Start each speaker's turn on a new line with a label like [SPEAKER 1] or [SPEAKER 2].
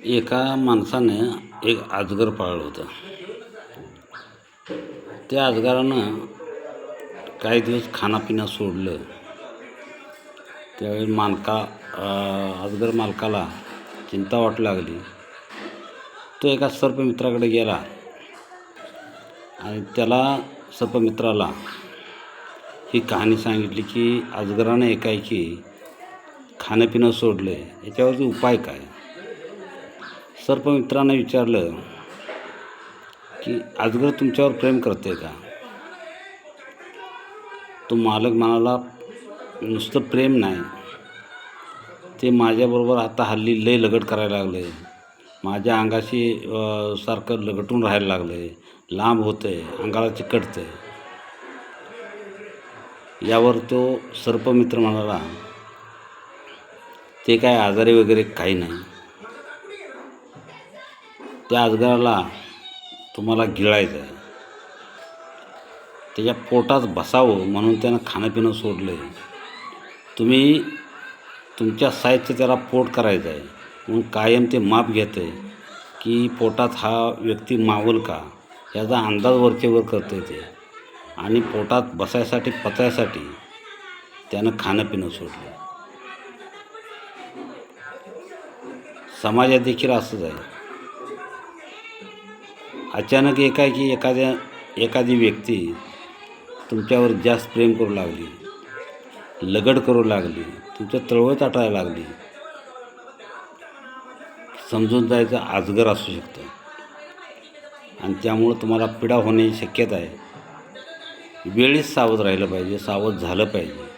[SPEAKER 1] एका माणसाने एक अजगर पाळलं होतं. त्या अजगरानं काही दिवस खाणंपिणं सोडलं. त्यावेळी अजगर मालकाला चिंता वाटू लागली. तो एका सर्पमित्राकडे गेला आणि त्याला सर्पमित्राला ही कहाणी सांगितली की अजगरानं एकाएकी खाणंपिणं सोडलं, याच्यावरती उपाय काय. सर्पमित्रानं विचारलं की अजगर तुमच्यावर प्रेम करते का. तो मालक म्हणाला, नुसतं प्रेम नाही, ते माझ्याबरोबर आता हल्ली लय लगट करायला लागले. माझ्या अंगाशी सारखं लगटून राहायला लागलं, लांब होतंय, अंगाला चिकटतंय. यावर तो सर्पमित्र म्हणाला, ते काय आजारी वगैरे काही नाही. त्या अजगराला तुम्हाला गिळायचं आहे, त्याच्या पोटात बसावं म्हणून त्यानं खाणंपिणं सोडलं आहे. तुम्ही तुमच्या साईजचं त्याला पोट करायचं आहे म्हणून कायम ते माप घेतं आहे की पोटात हा व्यक्ती मावल का, याचा अंदाज वरचेवर करतं आहे ते. आणि पोटात बसायसाठी पचायसाठी त्यानं खाणंपिणं सोडलं. समाजात देखील असंच आहे. अचानक एकाएकी एखादी व्यक्ती तुमच्यावर जास्त प्रेम करू लागली, लगड करू लागली, तुमच्या तळवळ ताटायला लागली, समजून जायचं अजगर असू शकतं आणि त्यामुळं तुम्हाला पीडा होण्याची शक्यता आहे. वेळीच सावध राहिलं पाहिजे, सावध झालं पाहिजे.